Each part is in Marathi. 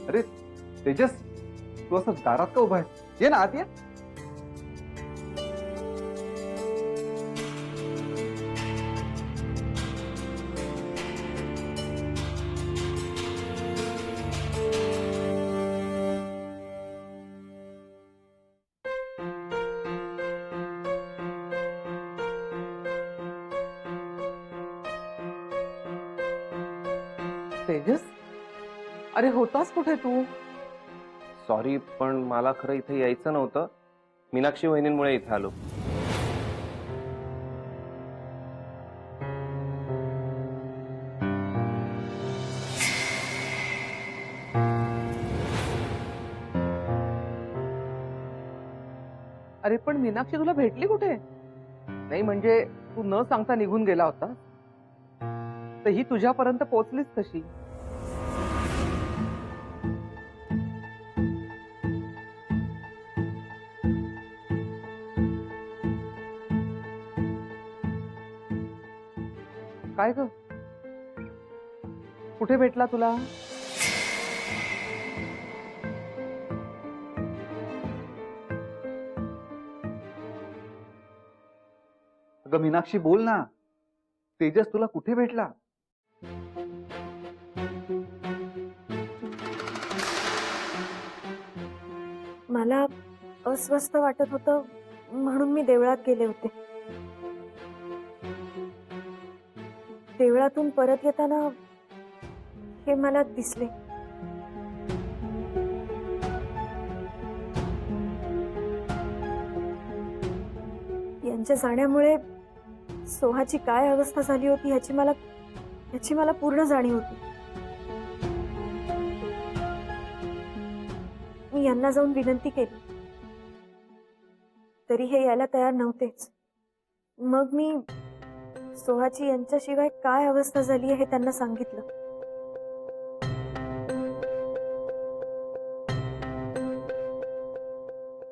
अरे तेजस, तू असं दारात का उभा आहे? ये ना आत ये. तेजस, अरे होतास कुठे तू? सॉरी, पण मला खरं इथे यायचं नव्हतं. मीनाक्षी वहिनींमुळे इथे आलो. अरे पण मीनाक्षी तुला भेटली कुठे? नाही म्हणजे तू न सांगता निघून गेला होता, तर ही तुझ्यापर्यंत पोहोचलीच कशी? काय ग, कुठे भेटला तुला? अगं मीनाक्षी बोल ना, तेजस तुला कुठे भेटला? मला अस्वस्थ वाटत होतं म्हणून मी देवळात गेले होते. देवळातून परत येताना हे मला दिसले. यांच्या जाण्यामुळे सोहाची काय अवस्था झाली होती याची मला पूर्ण जाणीव होती. मी यांना जाऊन विनंती केली, तरी हे यायला तयार नव्हतेच. मग मी सोहाची यांच्याशिवाय काय अवस्था झाली आहे हे त्यांना सांगितलं.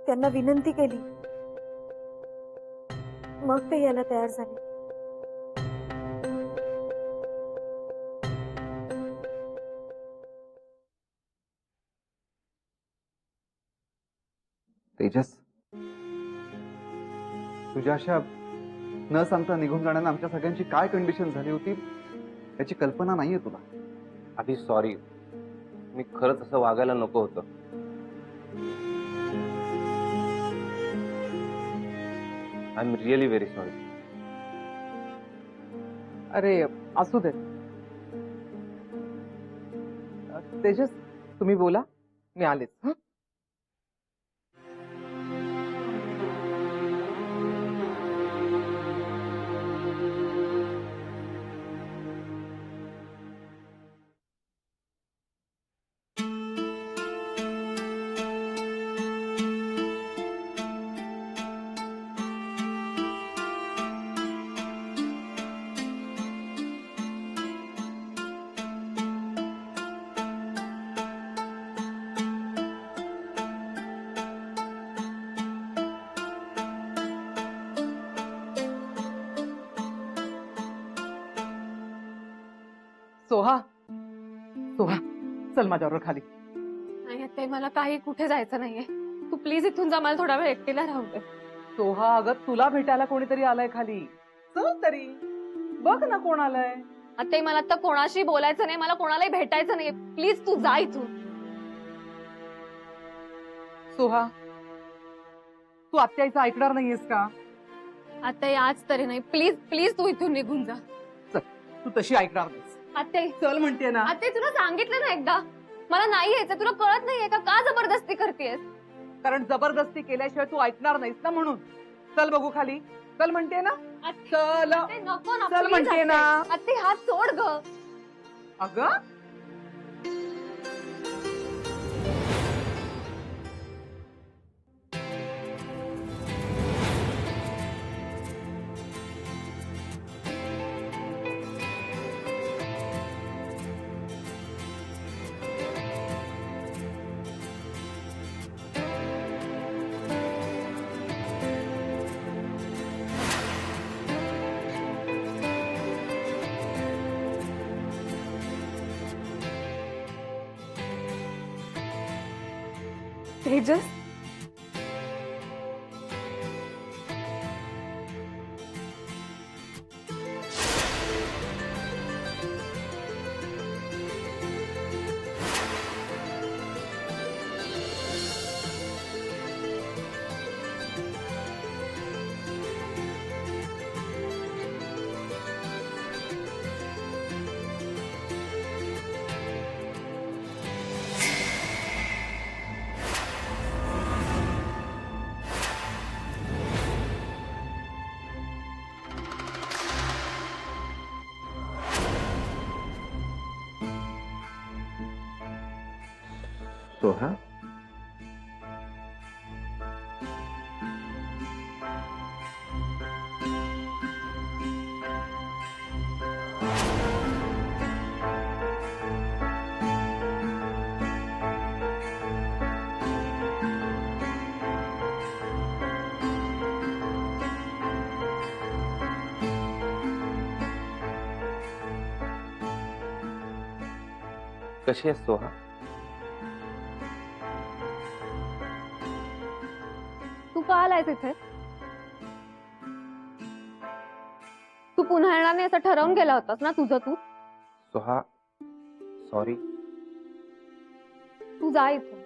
त्यांना विनंती केली, मग ते यायला तयार झाले. तेजस, तुझ्या अशा न सांगता निघून जाण्यानं आमच्या सगळ्यांची काय कंडिशन झाली होती याची कल्पना नाहीये तुला. आधी सॉरी, मी खरंच असं वागायला नको होतं. I am really very sorry. अरे असू दे. तेजस, तुम्ही बोला, मी आलेच. हं? सोहा, सोहा, चल माझ्याबरोबर खाली. नाही आत्या, मला काही कुठे जायचं नाहीये. तू प्लीज इथून जा, मला थोडा वेळ एकटीला राहू दे. सोहा, अगं तुला भेटायला कोणीतरी आलंय खाली. चल तरी बघ ना कोण आलंय. आत्या, मला आता कोणाशी बोलायचं नाही, मला कोणालाही भेटायचं नाही. प्लीज तू जा इथून. सोहा, तू आत्याचं ऐकणार नाहीयेस का? आत्या आज तरी नाही, प्लीज प्लीज तू इथून निघून जा. चल, तू तशी ऐकणार नाहीस. आत्या, चल म्हणते ना. आत्या तुला सांगितलं ना एकदा, मला नाही यायचं. तुला कळत नाहीये का? का जबरदस्ती करतेस? कारण जबरदस्ती केल्याशिवाय तू ऐकणार नाहीस ना, म्हणून. चल बघू खाली. चल म्हणते ना. चल. आत्या, नको ना, चल please, म्हणते आत्या. ना. आत्या, हात सोड ग. अगं तेजस, सोहा, कशी आहेस सोहा? तू का आलायस इथे? तू पुन्हा येणार नाही असं ठरवून गेला होतास ना तुझं तू? सोहा, सॉरी. तू जा इथे.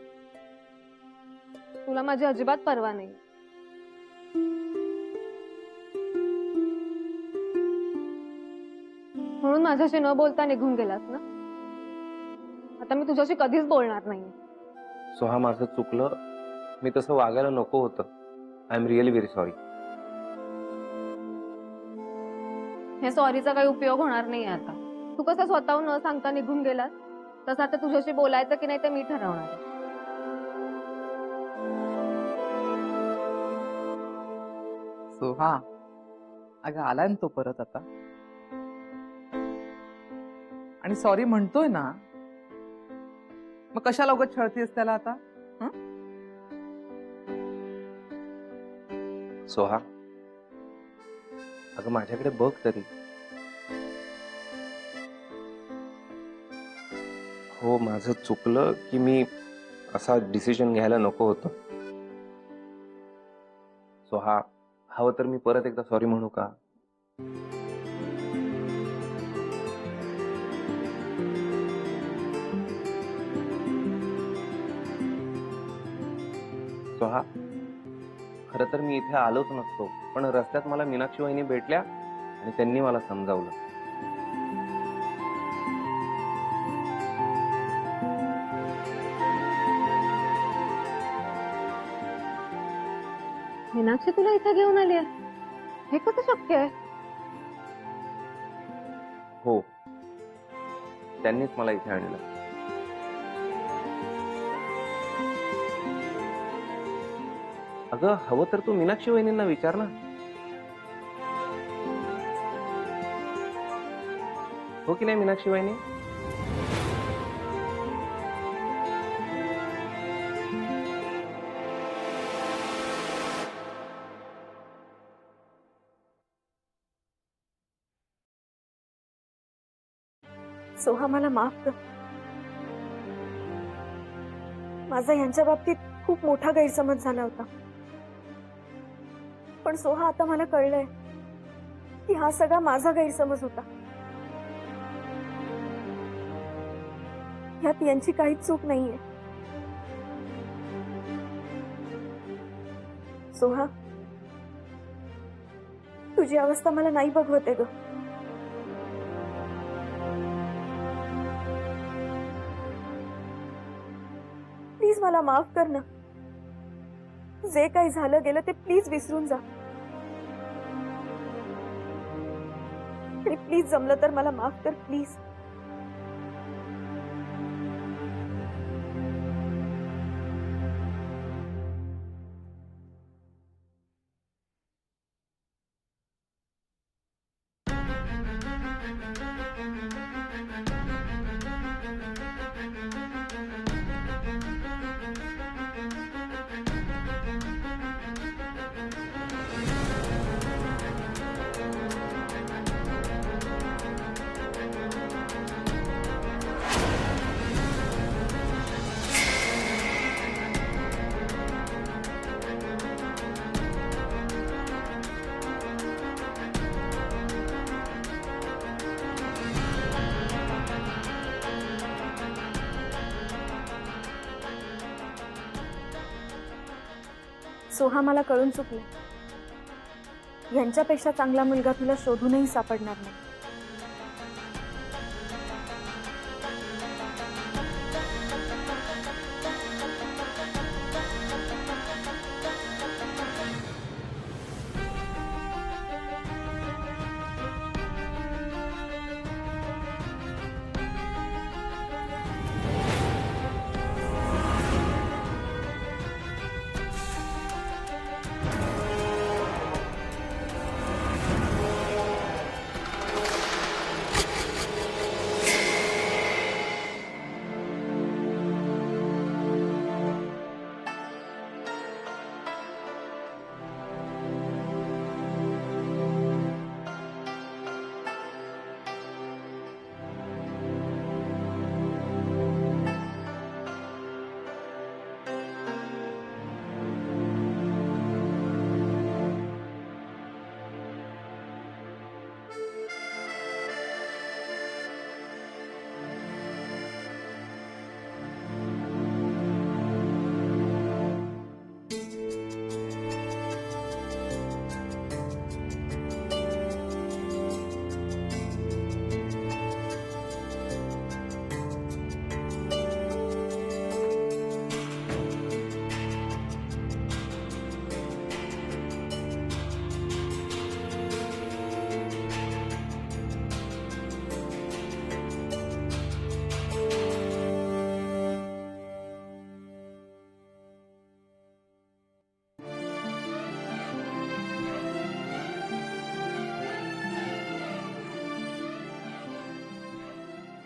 तुला माझी अजिबात पर्वा नाही. म्हणून माझ्याशी न बोलता निघून गेलास ना? आता मी तुझ्याशी कधीच बोलणार नाही. सोहा, माझं चुकलं. मी तसं वागायला नको होतं. I am really very sorry. हे सॉरीचा काही उपयोग होणार नाही आता. तू कसं स्वतःहून न सांगता निघून गेलास तसं आता तुझ्याशी बोलायचं की नाही ते मी ठरवणार. सोहा, अगं आलाय ना तो परत आता, आणि सॉरी म्हणतोय ना, मग कशाला उगाच छळतीस त्याला आता? सोहा, अगं माझ्याकडे बघ तरी. हो, माझं चुकलं की मी असा डिसिजन घ्यायला नको होतं. सोहा, हवं तर मी परत एकदा सॉरी म्हणू का? सोहा, खरं तर मी इथे आलोच नसतो, पण रस्त्यात मला मीनाक्षी वहिनी भेटल्या आणि त्यांनी मला समजावलं. मीनाक्षी तुला इथे घेऊन आली आहे? हे कसं शक्य आहे? हो, त्यांनीच मला इथे आणलं. अगं, हवं तर तू मीनाक्षी वहिनींना विचार ना. हो की नाही मीनाक्षी वहिनी? सोहा, मला माफ कर. माझा यांच्या बाबतीत खूप मोठा गैरसमज झाला होता. पण सोहा, आता मला कळलंय की हा सगळा माझा गैरसमज होता. यात यांची काहीच चूक नाहीये. सोहा, तुझी अवस्था मला नाही बघवते ग. प्लीज मला माफ कर ना. जे काही झालं गेलं ते प्लीज विसरून जा. आणि प्लीज जमलं तर मला माफ कर, प्लीज. सोहा मला कळून चुकले. यांच्यापेक्षा चांगला मुलगा तुला शोधूनही सापडणार नाही.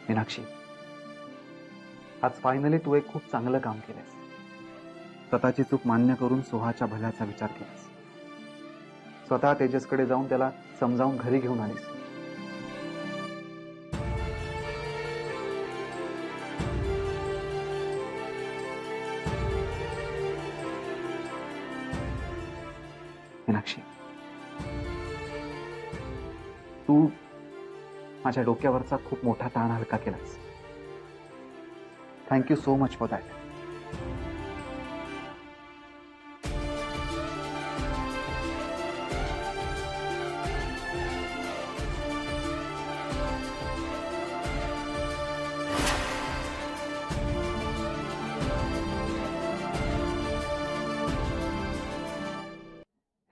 मीनाक्षी, आज फायनली तू एक खूप चांगलं काम केलंस. स्वतःची चूक मान्य करून सोहाच्या भल्याचा विचार केलास. स्वतः तेजसकडे जाऊन त्याला समजावून घरी घेऊन आलीस. मीनाक्षी, तू माझ्या डोक्यावरचा खूप मोठा ताण हलका केलास. Thank you so much for that.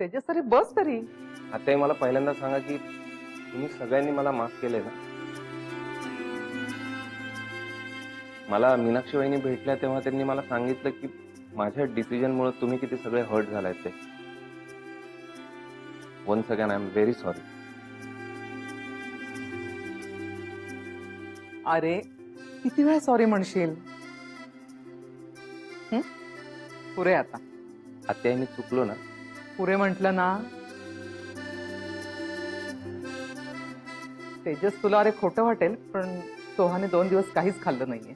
Tejas तरी बस तरी. आताही मला पहिल्यांदा सांगा की तुम्ही सगळ्यांनी मला माफ केले ना. मला मीनाक्षी वहिनी भेटल्या तेव्हा त्यांनी मला सांगितलं की माझ्या डिसिजनमुळे तुम्ही किती सगळे हर्ट झालाय ते. Once again I am very sorry. अरे किती वेळा सॉरी म्हणशील. पुरे आता. आत्याही मी चुकलो ना. पुरे म्हटलं ना. तेजस, तुला अरे खोटं वाटेल पण सोहाने 2 दिवस काहीच खाल्लं नाहीये.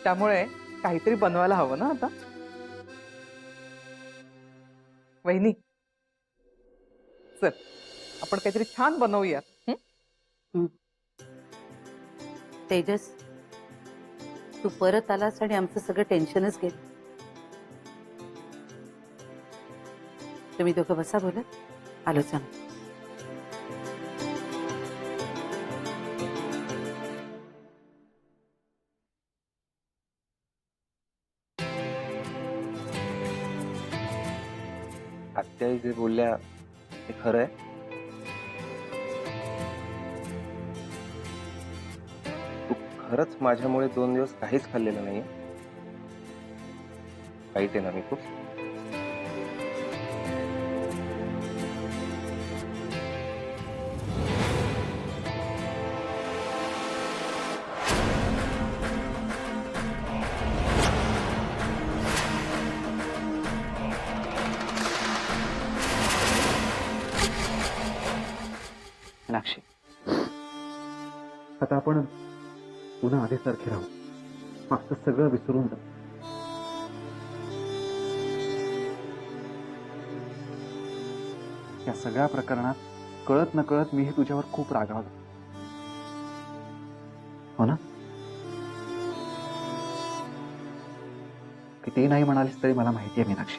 त्यामुळे काहीतरी बनवायला हवं ना आता. वहिनी, चल आपण काहीतरी छान बनवूया. तेजस, तू परत आलास आणि आमचं सगळं टेन्शनच गेलं. तुम्ही दोघं बसा बोलत. आलो सांग. आत्याही जे बोलल्या ते खरं आहे. तू खरंच माझ्यामुळे 2 दिवस काहीच खाल्लेलं नाहीये. वाईट आहे ना मी खूप. मीनाक्षी, आता आपण पुन्हा आधीसारखे राहू. मागचं सगळं विसरून जाऊ. या सगळ्या प्रकरणात कळत नकळत मीही तुझ्यावर खूप रागावलो. हो ना. कितीही नाही म्हणालीस तरी मला माहिती आहे Meenakshi.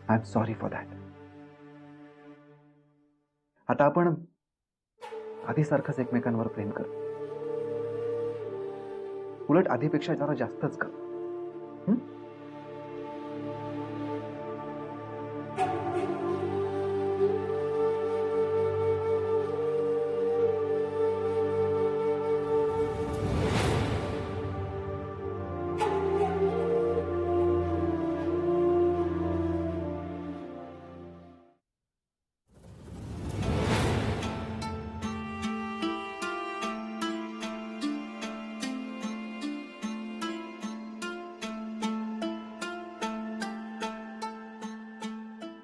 I am sorry for that. आता आपण आधीसारखंच एकमेकांवर प्रेम कर. उलट आधीपेक्षा जरा जास्तच कर. हं?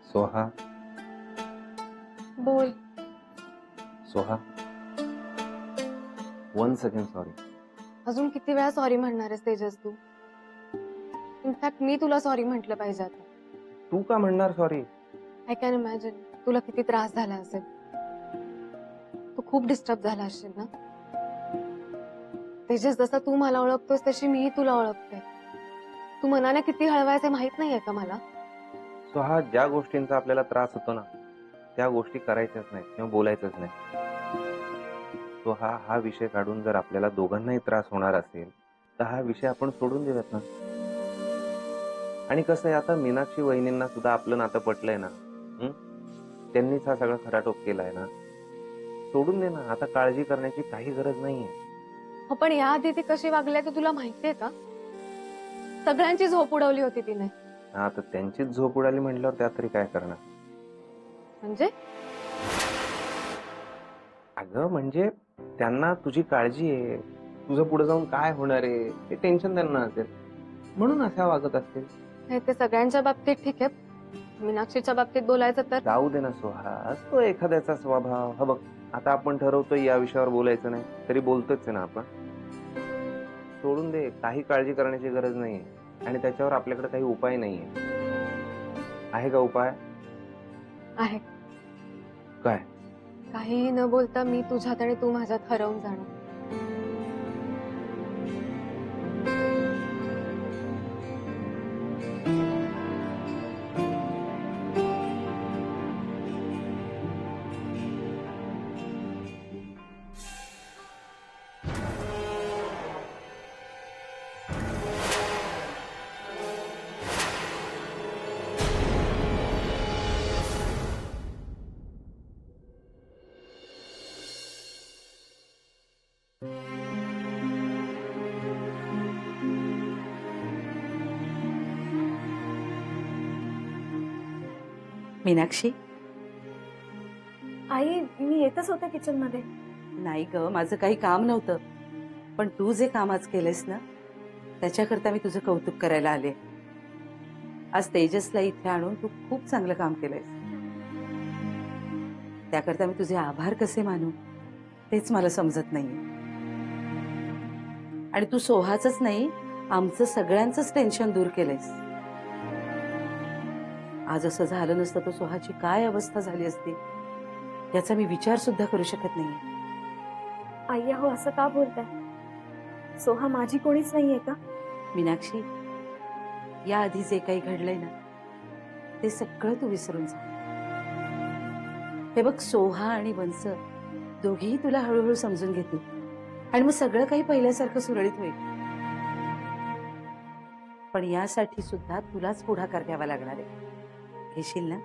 सोहा, बोल. Soha, once again sorry. अजून किती वेळा सॉरी म्हणणार आहेस तेजस तू? इनफॅक्ट मी तुला सॉरी म्हटलं पाहिजे आता. तू का म्हणणार सॉरी? आय कॅन इमॅजिन तुला किती त्रास झाला असेल. तू खूप डिस्टर्ब झाला असशील ना. तेजस, जसा तू मला ओळखतोस तशी मीही तुला ओळखते. तू मनाने किती हळवायचे माहित नाहीये का मला? सोहा, ज्या गोष्टींचा आपल्याला त्रास होतो ना त्या गोष्टी करायच्याच नाही किंवा बोलायचंच नाही. तो हा विषय काढून जर आपल्याला दोघांनाही त्रास होणार असेल तर हा विषय आपण सोडून देऊयात ना. आणि कसं आहे, आता मीनाक्षी वहिनींना सुद्धा आपलं नातं पटलंय ना. त्यांनीच हा सगळा खराटोप केलाय ना. सोडून दे ना, आता काळजी करण्याची काही गरज नाहीये. हो, पण याआधी ती कशी वागली ते तुला माहितीये का? सगळ्यांची झोप उडवली होती तिने. हा, तर त्यांचीच झोप उडाली म्हटल्यावर त्या तरी काय करणार? म्हणजे अगं म्हणजे त्यांना तुझी काळजी आहे, तुझं पुढे जाऊन काय होणार आहे ते टेन्शन त्यांना असेल म्हणून अशा वागत असतील. हे ते सगळ्यांच्या बाबतीत ठीक आहे. मीनाक्षीच्या बाबतीत बोलायचं तर जाऊ दे ना सोहा, असतो एखाद्याचा स्वभाव. हा बघ, आता आपण ठरवतोय या विषयावर बोलायचं नाही तरी बोलतोच ना आपण. सोडून दे, काही काळजी करण्याची गरज नाहीये आणि त्याच्यावर आपल्याकडे काही उपाय नाहीये. आहे का उपाय? आहे. काय? काहीही न बोलता मी तुझ्यात आणि तू माझ्यात हरवून जाणं. मीनाक्षी, आई, मी येतच होते किचन मध्ये. नाही ग, माझं काही काम नव्हतं, पण तू जे काम आज केलेस ना त्याच्याकरता मी तुझं कौतुक करायला आले. आज तेजसला इथे आणून तू खूप चांगलं काम केलंयस. त्याकरता मी तुझे आभार कसे मानू तेच मला समजत नाहीये. आणि तू सोहाचंच नाही, आमचं सगळ्यांचंच टेन्शन दूर केलंयस. आज असं झालं नसतं तर सोहाची काय अवस्था झाली असती याचा मी विचार सुद्धा करू शकत नाहीये. आई, हो असं का बोलताय? सोहा माझी कोणीच नाहीये का? मीनाक्षी, या आधी जे काही घडलंय ना ते सगळं तू विसरून जा. हे बघ, सोहा आणि वंस दोघेही तुला हळूहळू समजून घेतील आणि मग सगळं काही पहिल्यासारखं सुरळीत होईल. पण यासाठी सुद्धा तुलाच पुढाकार घ्यावा लागणार आहे. घेशील ना?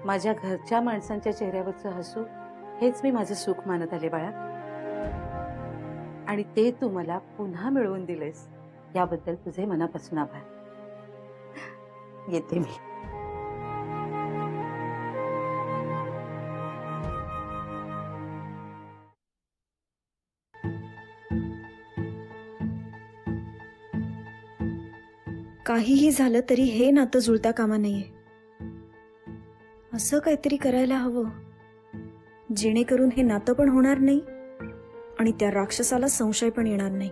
माझ्या घरच्या माणसांच्या चेहऱ्यावरचं हसू हेच मी माझं सुख मानत आले बाळा. आणि ते तू मला पुन्हा मिळवून दिलेस याबद्दल तुझे मनापासून आभार. येते मी. काहीही झालं तरी हे नातं जुळता कामा नये. असं काहीतरी करायला हवं जेणेकरून हे नातं पण होणार नाही आणि त्या राक्षसाला संशय पण येणार नाही.